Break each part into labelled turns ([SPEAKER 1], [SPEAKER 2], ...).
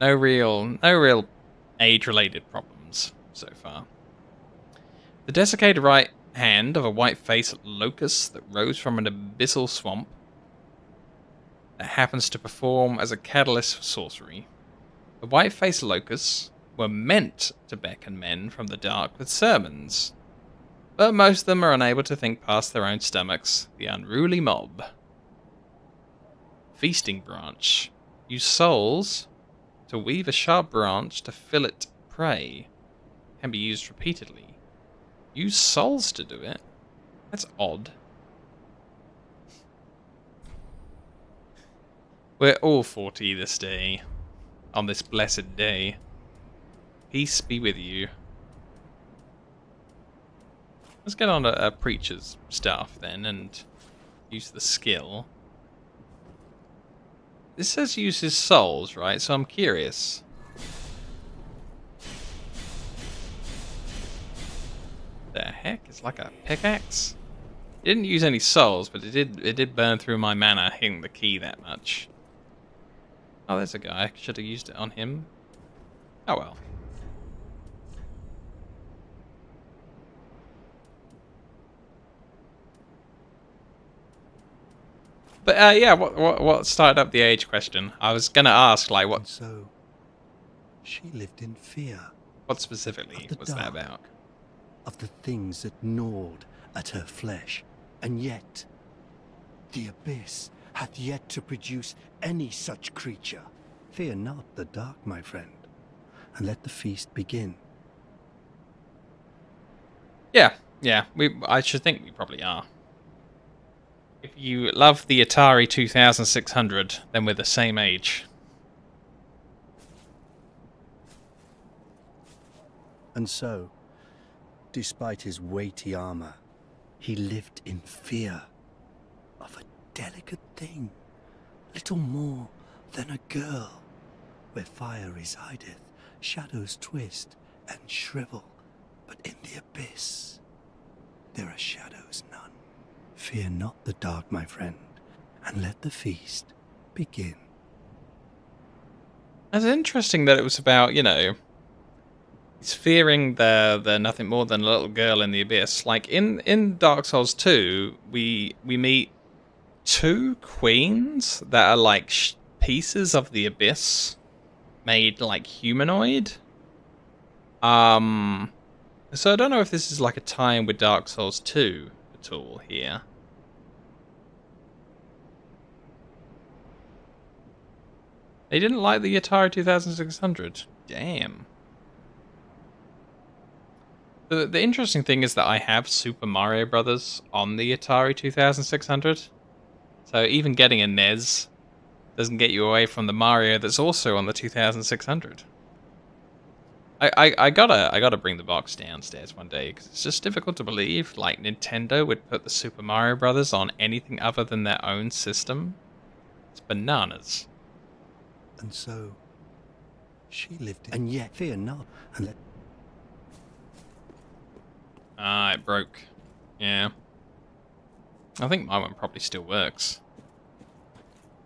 [SPEAKER 1] No real age-related problems so far. The desiccated right hand of a white-faced locust that rose from an abyssal swamp that happens to perform as a catalyst for sorcery. The white-faced locusts were meant to beckon men from the dark with sermons, but most of them are unable to think past their own stomachs, the unruly mob. Feasting branch. Use souls to weave a sharp branch to fillet prey. Can be used repeatedly. Use souls to do it? That's odd. We're all 40 this day. On this blessed day. Peace be with you. Let's get on to preacher's stuff then and use the skill. This says use his souls, right? So I'm curious. The heck? It's like a pickaxe? It didn't use any souls, but it did burn through my mana hitting the key that much. Oh, there's a guy. I should have used it on him. Oh well. But yeah, what started up the age question? I was gonna ask like what.
[SPEAKER 2] And so she lived in fear.
[SPEAKER 1] What specifically was that about?
[SPEAKER 2] Of the things that gnawed at her flesh, and yet the abyss hath yet to produce any such creature. Fear not the dark, my friend, and let the feast begin.
[SPEAKER 1] Yeah, I should think we probably are. If you love the Atari 2600, then we're the same age.
[SPEAKER 2] And so, despite his weighty armor, he lived in fear of a delicate thing, little more than a girl. Where fire resideth, shadows twist and shrivel, but in the abyss there are shadows none. Fear not the dark, my friend, and let the feast begin.
[SPEAKER 1] It's interesting that it was about, you know, he's fearing the nothing more than a little girl in the abyss. Like in Dark Souls 2, we meet two queens that are like pieces of the abyss made like humanoid. So I don't know if this is like a tie-in with Dark Souls 2 at all here. They didn't like the Atari 2600. Damn. The interesting thing is that I have Super Mario Brothers on the Atari 2600. So even getting a NES doesn't get you away from the Mario that's also on the 2600. I gotta bring the box downstairs one day because it's just difficult to believe like Nintendo would put the Super Mario Brothers on anything other than their own system. It's bananas.
[SPEAKER 2] And so she lived in, and yet fear not, and let.
[SPEAKER 1] Ah, it broke. Yeah. I think my one probably still works.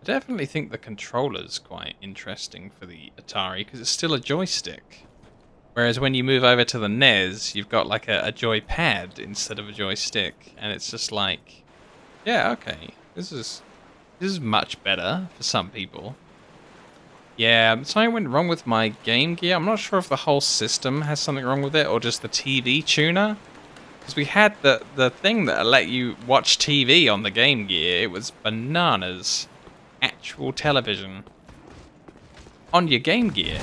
[SPEAKER 1] I definitely think the controller's quite interesting for the Atari because it's still a joystick. Whereas when you move over to the NES, you've got like a joypad instead of a joystick, and it's just like, yeah, okay, this is much better for some people. Yeah, something went wrong with my Game Gear. I'm not sure if the whole system has something wrong with it or just the TV tuner. Because we had the thing that let you watch TV on the Game Gear. It was bananas. Actual television. On your Game Gear.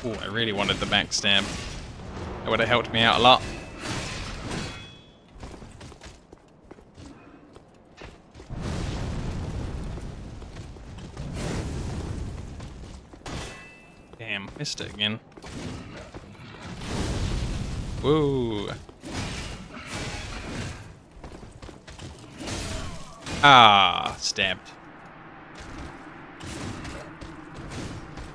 [SPEAKER 1] Oh, I really wanted the backstab. That would have helped me out a lot. Damn, missed it again. Whoa. Ah, stabbed.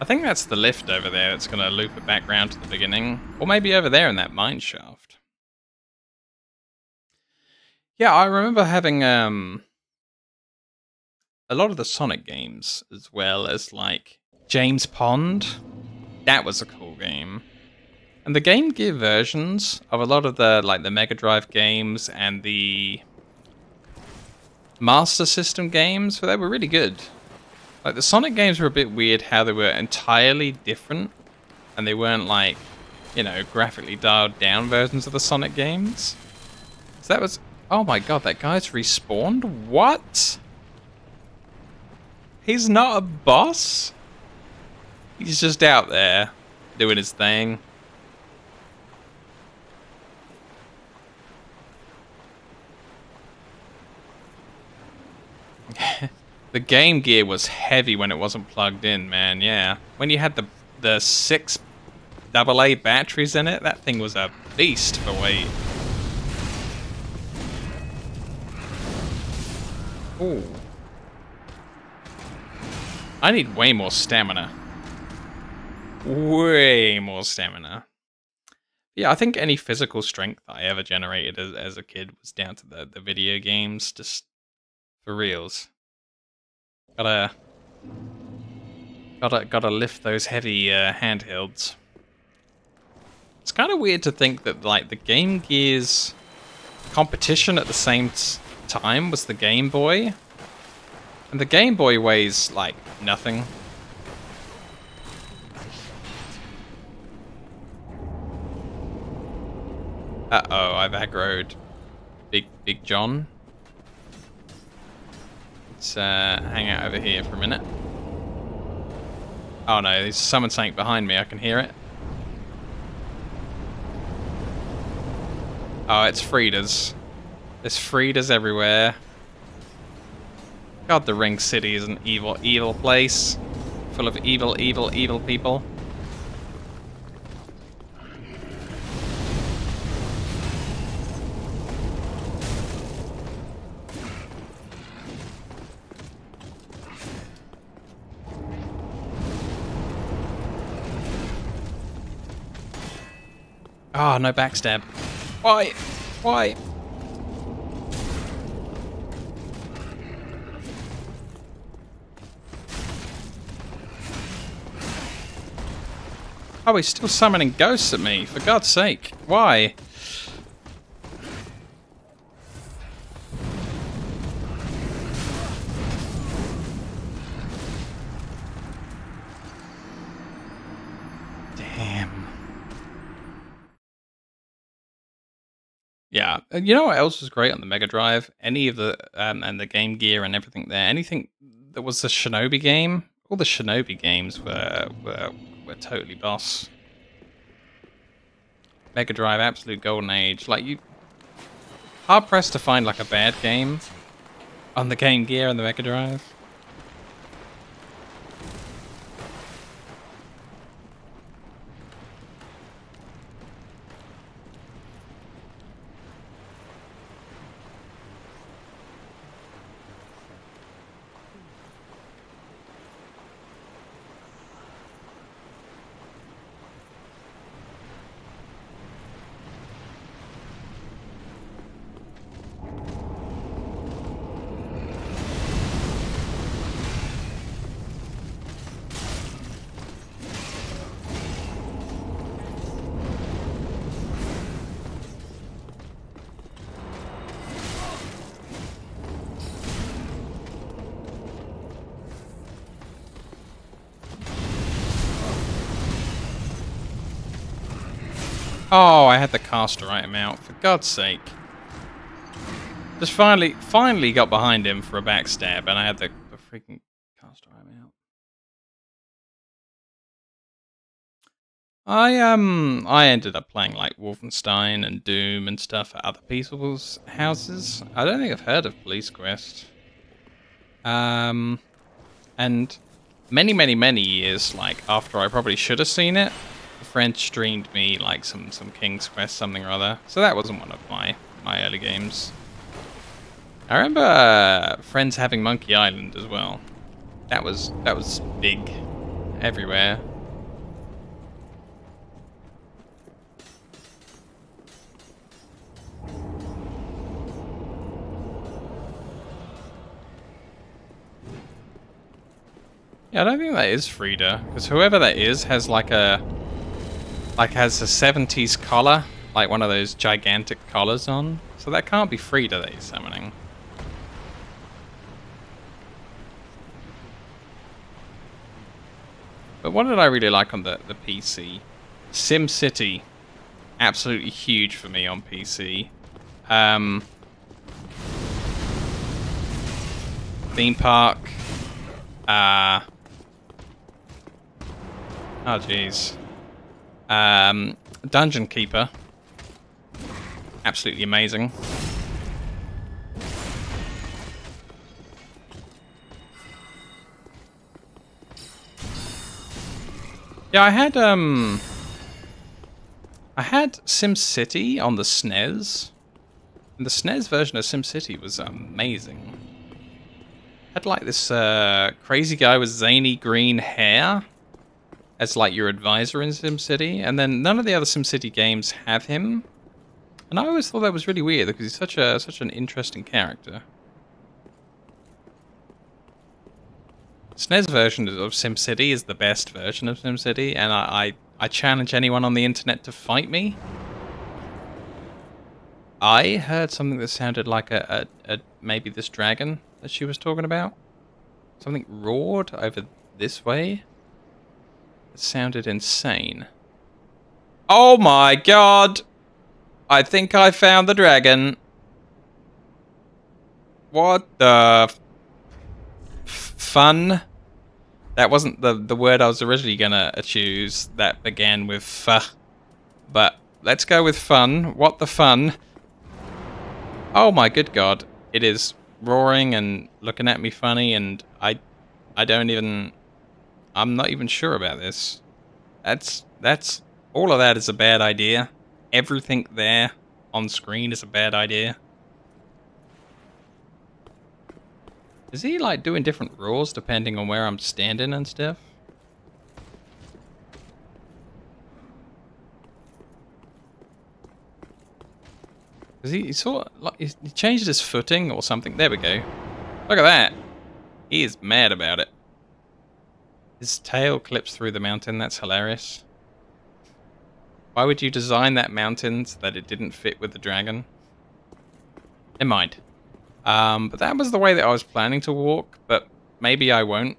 [SPEAKER 1] I think that's the lift over there that's going to loop it back round to the beginning. Or maybe over there in that mine shaft. Yeah, I remember having a lot of the Sonic games, as well as like James Pond. That was a cool game. And the Game Gear versions of a lot of the the Mega Drive games and the Master System games, they were really good. Like the Sonic games were a bit weird how they were entirely different, and they weren't like, you know, graphically dialed down versions of the Sonic games. So that was, oh my god, that guy's respawned? What? He's not a boss? He's just out there doing his thing. The Game Gear was heavy when it wasn't plugged in, man, yeah. When you had the 6 AA batteries in it, that thing was a beast for weight. Ooh. I need way more stamina. Way more stamina. Yeah, I think any physical strength I ever generated as a kid was down to the video games, just for reals. Gotta lift those heavy handhelds. It's kind of weird to think that like the Game Gear's competition at the same time was the Game Boy, and the Game Boy weighs like nothing. Uh-oh, I've aggroed Big John. Let's hang out over here for a minute. Oh no, there's someone saying behind me, I can hear it. Oh, it's Fridas. There's Fridas everywhere. God, the Ring City is an evil place. Full of evil people. Oh, no backstab. Why? Why? Oh, he's still summoning ghosts at me, for God's sake. Why? Damn. Yeah, you know what else was great on the Mega Drive? Any of the and the Game Gear and everything there. Anything that was the Shinobi game. All the Shinobi games were totally boss. Mega Drive, absolute golden age. Like you, hard pressed to find like a bad game on the Game Gear and the Mega Drive. Oh, I had the caster item out, for God's sake. Just finally got behind him for a backstab, and I had the freaking caster item out. I ended up playing like Wolfenstein and Doom and stuff at other people's houses. I don't think I've heard of Police Quest. And many years, like after I probably should have seen it, a friend streamed me like some King's Quest something or other. So that wasn't one of my early games. I remember Friends having Monkey Island as well. That was big everywhere. Yeah, I don't think that is Frida, because whoever that is has has a 70s collar, like one of those gigantic collars on. So that can't be Frida that he's summoning. But what did I really like on the PC? SimCity, absolutely huge for me on PC. Theme park. Oh jeez. Dungeon Keeper. Absolutely amazing. Yeah, I had SimCity on the SNES. And the SNES version of SimCity was amazing. Had like this crazy guy with zany green hair as like your advisor in SimCity, and then none of the other SimCity games have him. And I always thought that was really weird because he's such an interesting character. SNES version of SimCity is the best version of SimCity, and I challenge anyone on the internet to fight me. I heard something that sounded like maybe this dragon that she was talking about. Something roared over this way. It sounded insane. Oh my god! I think I found the dragon. What the fun? That wasn't the word I was originally gonna choose. That began with f. But let's go with fun. What the fun? Oh my good god. It is roaring and looking at me funny, and I don't even... I'm not even sure about this. That's all of that is a bad idea. Everything there on screen is a bad idea. Is he like doing different roars depending on where I'm standing and stuff? Is he sort of like he changed his footing or something? There we go. Look at that. He is mad about it. His tail clips through the mountain. That's hilarious. Why would you design that mountain so that it didn't fit with the dragon? Never mind. But that was the way that I was planning to walk, but maybe I won't.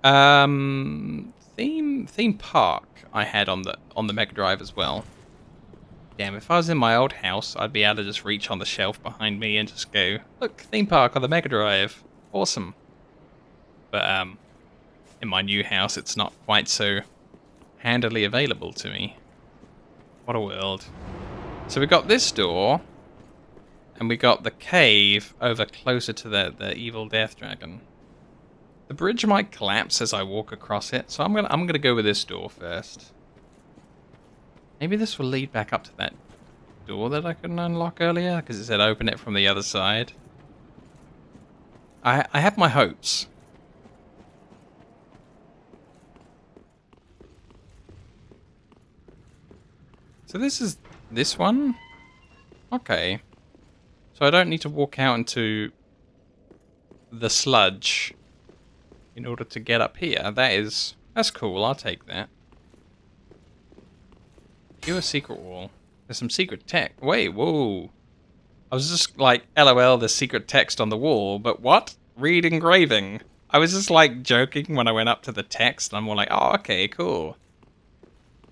[SPEAKER 1] Theme park I had on the Mega Drive as well. Damn, if I was in my old house, I'd be able to just reach on the shelf behind me and just go, look, theme park on the Mega Drive. Awesome. But in my new house, it's not quite so handily available to me. What a world. So we got this door, and we got the cave over closer to the evil death dragon. The bridge might collapse as I walk across it, so I'm gonna go with this door first. Maybe this will lead back up to that door that I couldn't unlock earlier, because it said open it from the other side. I have my hopes. So this is this one? Okay. So I don't need to walk out into the sludge in order to get up here. That's cool, I'll take that. View a secret wall. There's some secret text. Wait, whoa. I was just like, LOL, there's secret text on the wall, but what? Read engraving. I was just like joking when I went up to the text, and I'm more like, oh, okay, cool.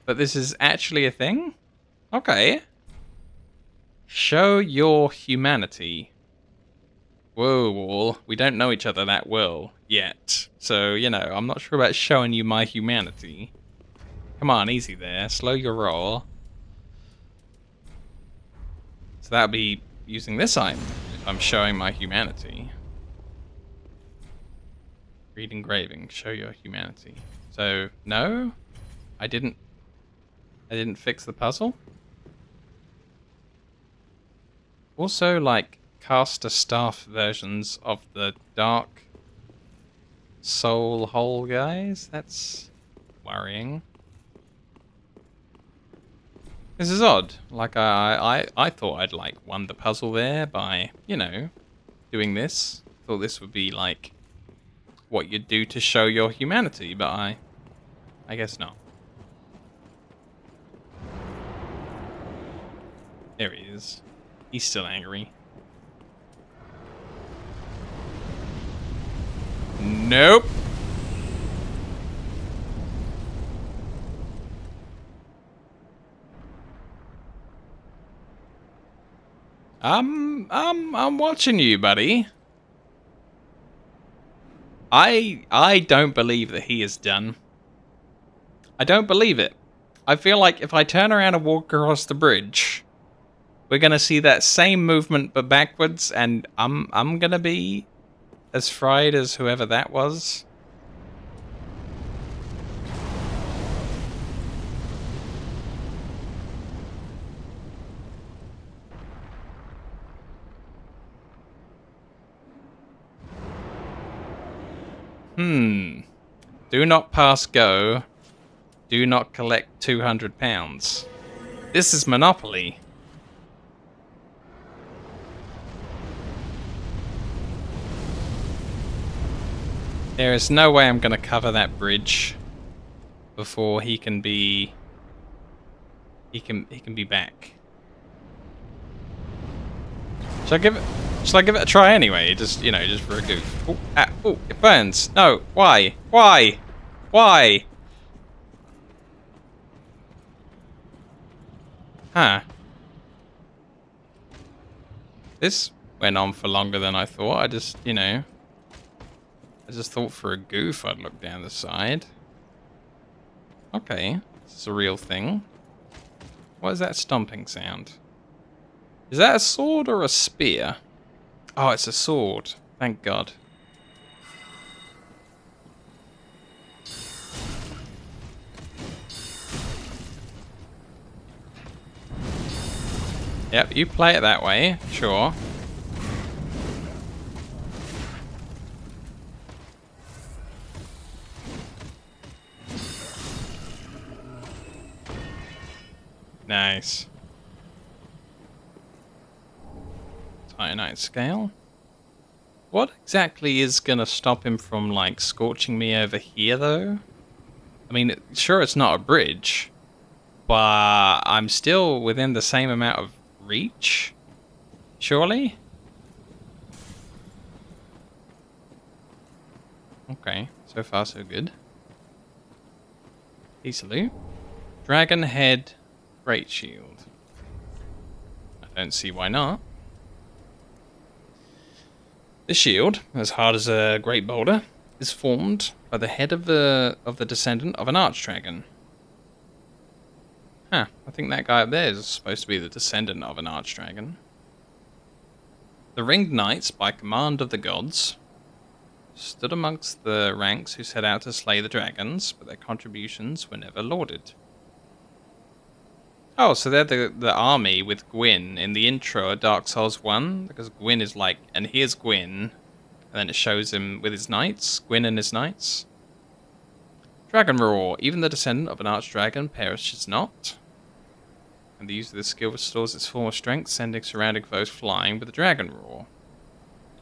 [SPEAKER 1] But this is actually a thing? Okay. Show your humanity. Whoa, wall. We don't know each other that well yet. So, you know, I'm not sure about showing you my humanity. Come on, easy there. Slow your roll. So that would be using this item if I'm showing my humanity. Read engraving. Show your humanity. So, no? I didn't fix the puzzle? Also, like, caster staff versions of the Dark Soul Hole guys? That's worrying. This is odd. Like, I thought I'd, like, won the puzzle there by, you know, doing this. Thought this would be, like, what you'd do to show your humanity, but I guess not. There he is. He's still angry. Nope. I'm watching you, buddy. I don't believe that he is done. I don't believe it. I feel like if I turn around and walk across the bridge, we're gonna see that same movement but backwards, and I'm gonna be as fried as whoever that was. Do not pass go. Do not collect £200. This is Monopoly. There is no way I'm going to cover that bridge before he can be... He can be back. Shall I give it a try anyway? Just, you know, just for a goof. Oh, oh, it burns. No, why? Why? Why? Huh. This went on for longer than I thought. I just, you know... I just thought for a goof I'd look down the side. Okay, this is a real thing. What is that stomping sound? Is that a sword or a spear? Oh, it's a sword. Thank God. Yep, you play it that way, sure. Nice. Titanite scale. What exactly is gonna stop him from, like, scorching me over here, though? I mean, sure, it's not a bridge, but I'm still within the same amount of reach, surely? Okay, so far so good. Easily. Dragon head, great shield. I don't see why not. The shield, as hard as a great boulder, is formed by the head of the descendant of an archdragon. Huh, I think that guy up there is supposed to be the descendant of an archdragon. The ringed knights, by command of the gods, stood amongst the ranks who set out to slay the dragons, but their contributions were never lauded. Oh, so they're the army with Gwyn in the intro of Dark Souls 1, because Gwyn is like, and here's Gwyn, and then it shows him with his knights, Gwyn and his knights. Dragon Roar, even the descendant of an archdragon perishes not. And the use of this skill restores its former strength, sending surrounding foes flying with the Dragon Roar.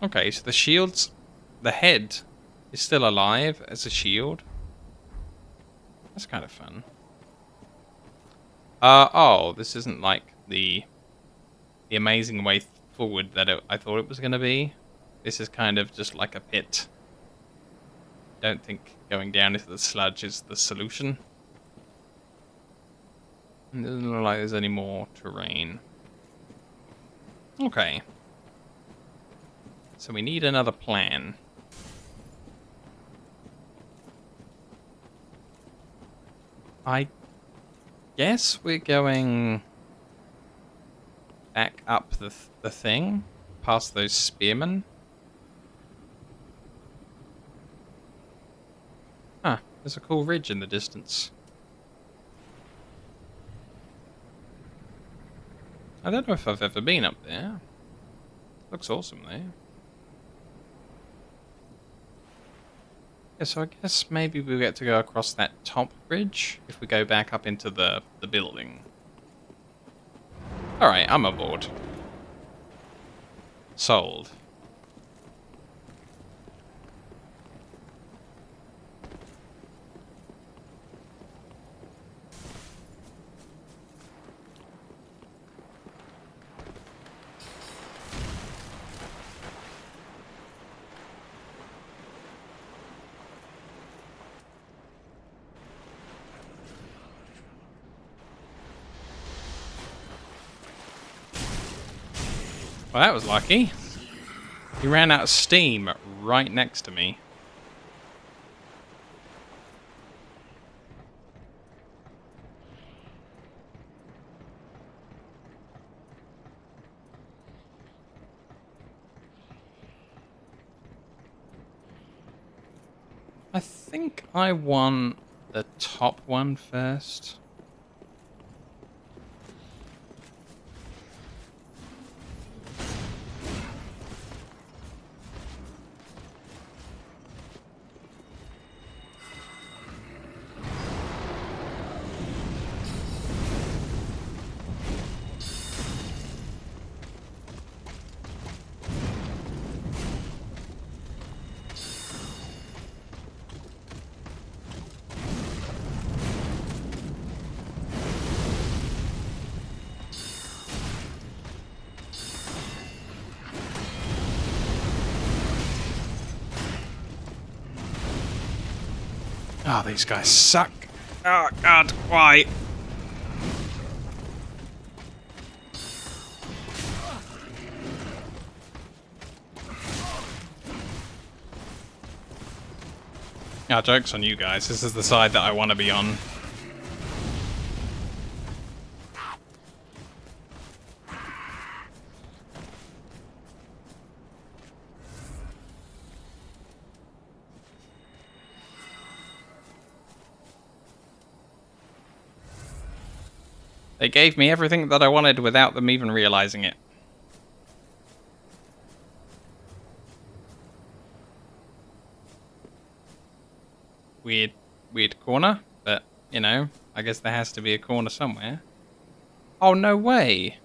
[SPEAKER 1] Okay, so the shield's, the head is still alive as a shield. That's kind of fun. Oh, this isn't like the amazing way forward that I thought it was going to be. This is kind of just like a pit. Don't think going down into the sludge is the solution. It doesn't look like there's any more terrain. Okay. So we need another plan. I guess we're going back up the thing, past those spearmen. Huh, there's a cool ridge in the distance. I don't know if I've ever been up there. Looks awesome though. Yeah, so I guess maybe we'll get to go across that top bridge if we go back up into the building. Alright, I'm aboard. Sold. Well, that was lucky. He ran out of steam right next to me. I think I won the top one first. Oh, these guys suck. Oh, God, why? Ah, joke's on you guys. This is the side that I want to be on. They gave me everything that I wanted without them even realizing it. Weird corner, but, you know, I guess there has to be a corner somewhere. Oh, no way!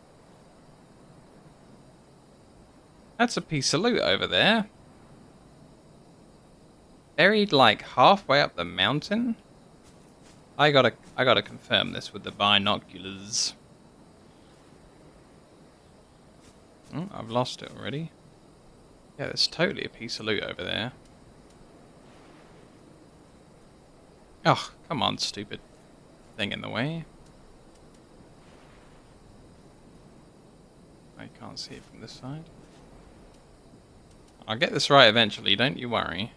[SPEAKER 1] That's a piece of loot over there. Buried, like, halfway up the mountain? I gotta confirm this with the binoculars. Oh, I've lost it already. Yeah, there's totally a piece of loot over there. Oh, come on, stupid thing in the way. I can't see it from this side. I'll get this right eventually, don't you worry.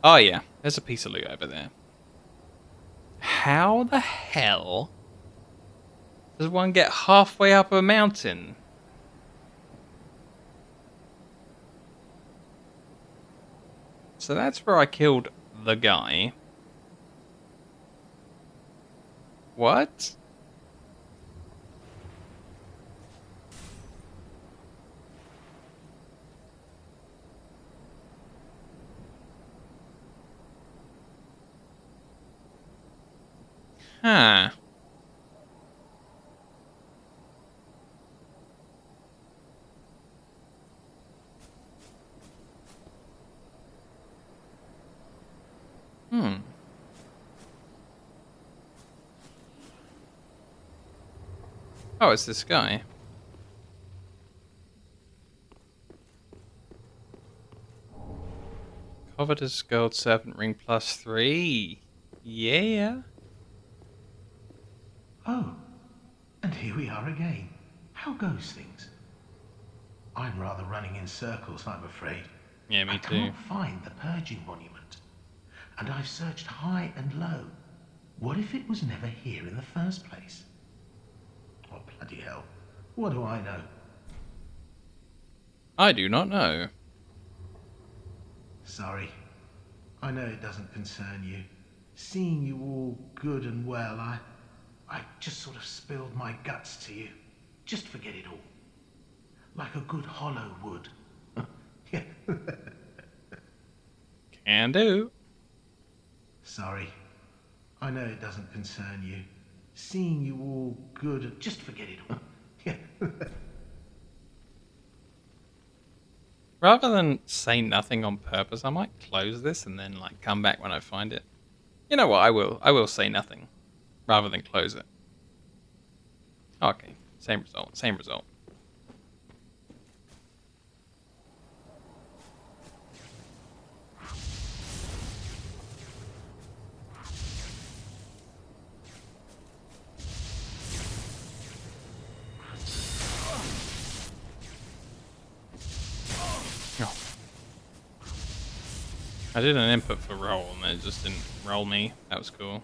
[SPEAKER 1] Oh yeah, there's a piece of loot over there. How the hell does one get halfway up a mountain? So that's where I killed the guy. What? Huh. Oh, it's this guy. Covetous Gold Serpent Ring +3. Yeah.
[SPEAKER 3] Oh, and here we are again. How goes things? I'm rather running in circles, I'm afraid.
[SPEAKER 1] Yeah, me
[SPEAKER 3] I
[SPEAKER 1] too.
[SPEAKER 3] can't find the purging monument. And I've searched high and low. What if it was never here in the first place? Oh, bloody hell. What do I know?
[SPEAKER 1] I do not know.
[SPEAKER 3] Sorry. I know it doesn't concern you. Seeing you all good and well, I just sort of spilled my guts to you. Just forget it all. Like a good hollow would. Yeah.
[SPEAKER 1] Can do.
[SPEAKER 3] Sorry. I know it doesn't concern you. Seeing you all good, just forget it all. Yeah.
[SPEAKER 1] Rather than say nothing on purpose, I might close this and then like come back when I find it. You know what? I will. I will say nothing rather than close it. Okay. Same result. Same result. I did an input for roll and it just didn't roll me. That was cool.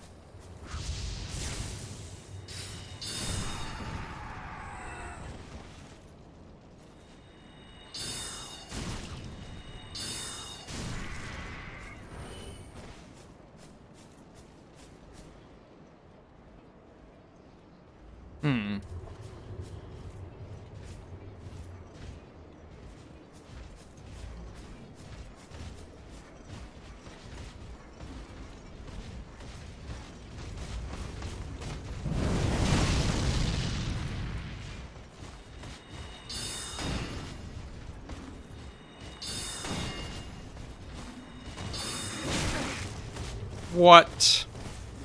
[SPEAKER 1] What?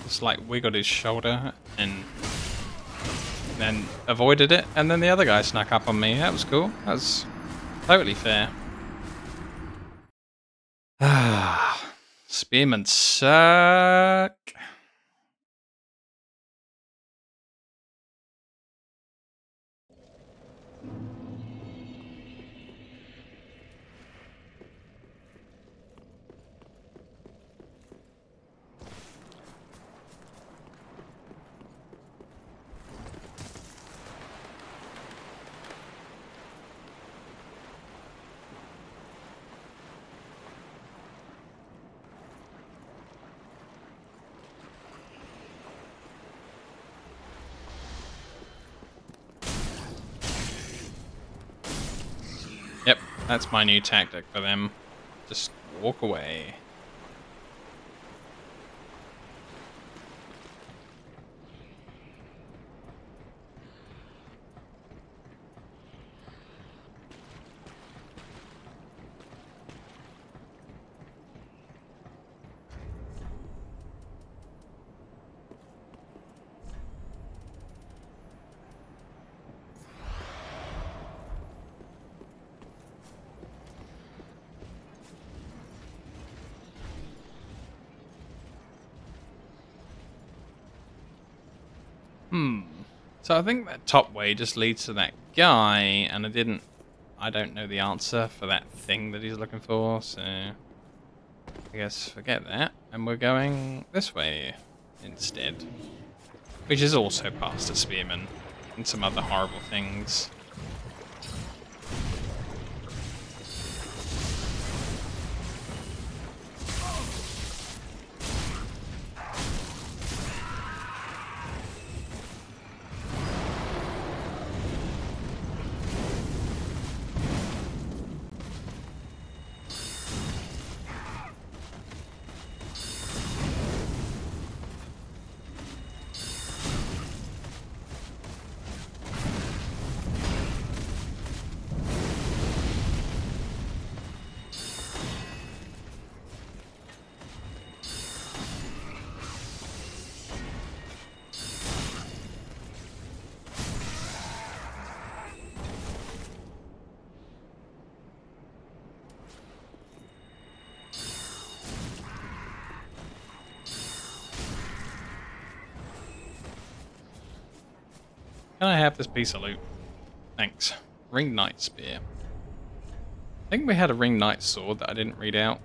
[SPEAKER 1] Just like wiggled his shoulder and then avoided it, and then the other guy snuck up on me. That was cool. That was totally fair. Ah, spearmen suck. Yep, that's my new tactic for them. Just walk away. So I think that top way just leads to that guy, and I don't know the answer for that thing that he's looking for, so I guess forget that. And we're going this way instead, which is also past a spearman and some other horrible things. Can I have this piece of loot? Thanks. Ring Knight Spear. I think we had a Ring Knight Sword that I didn't read out.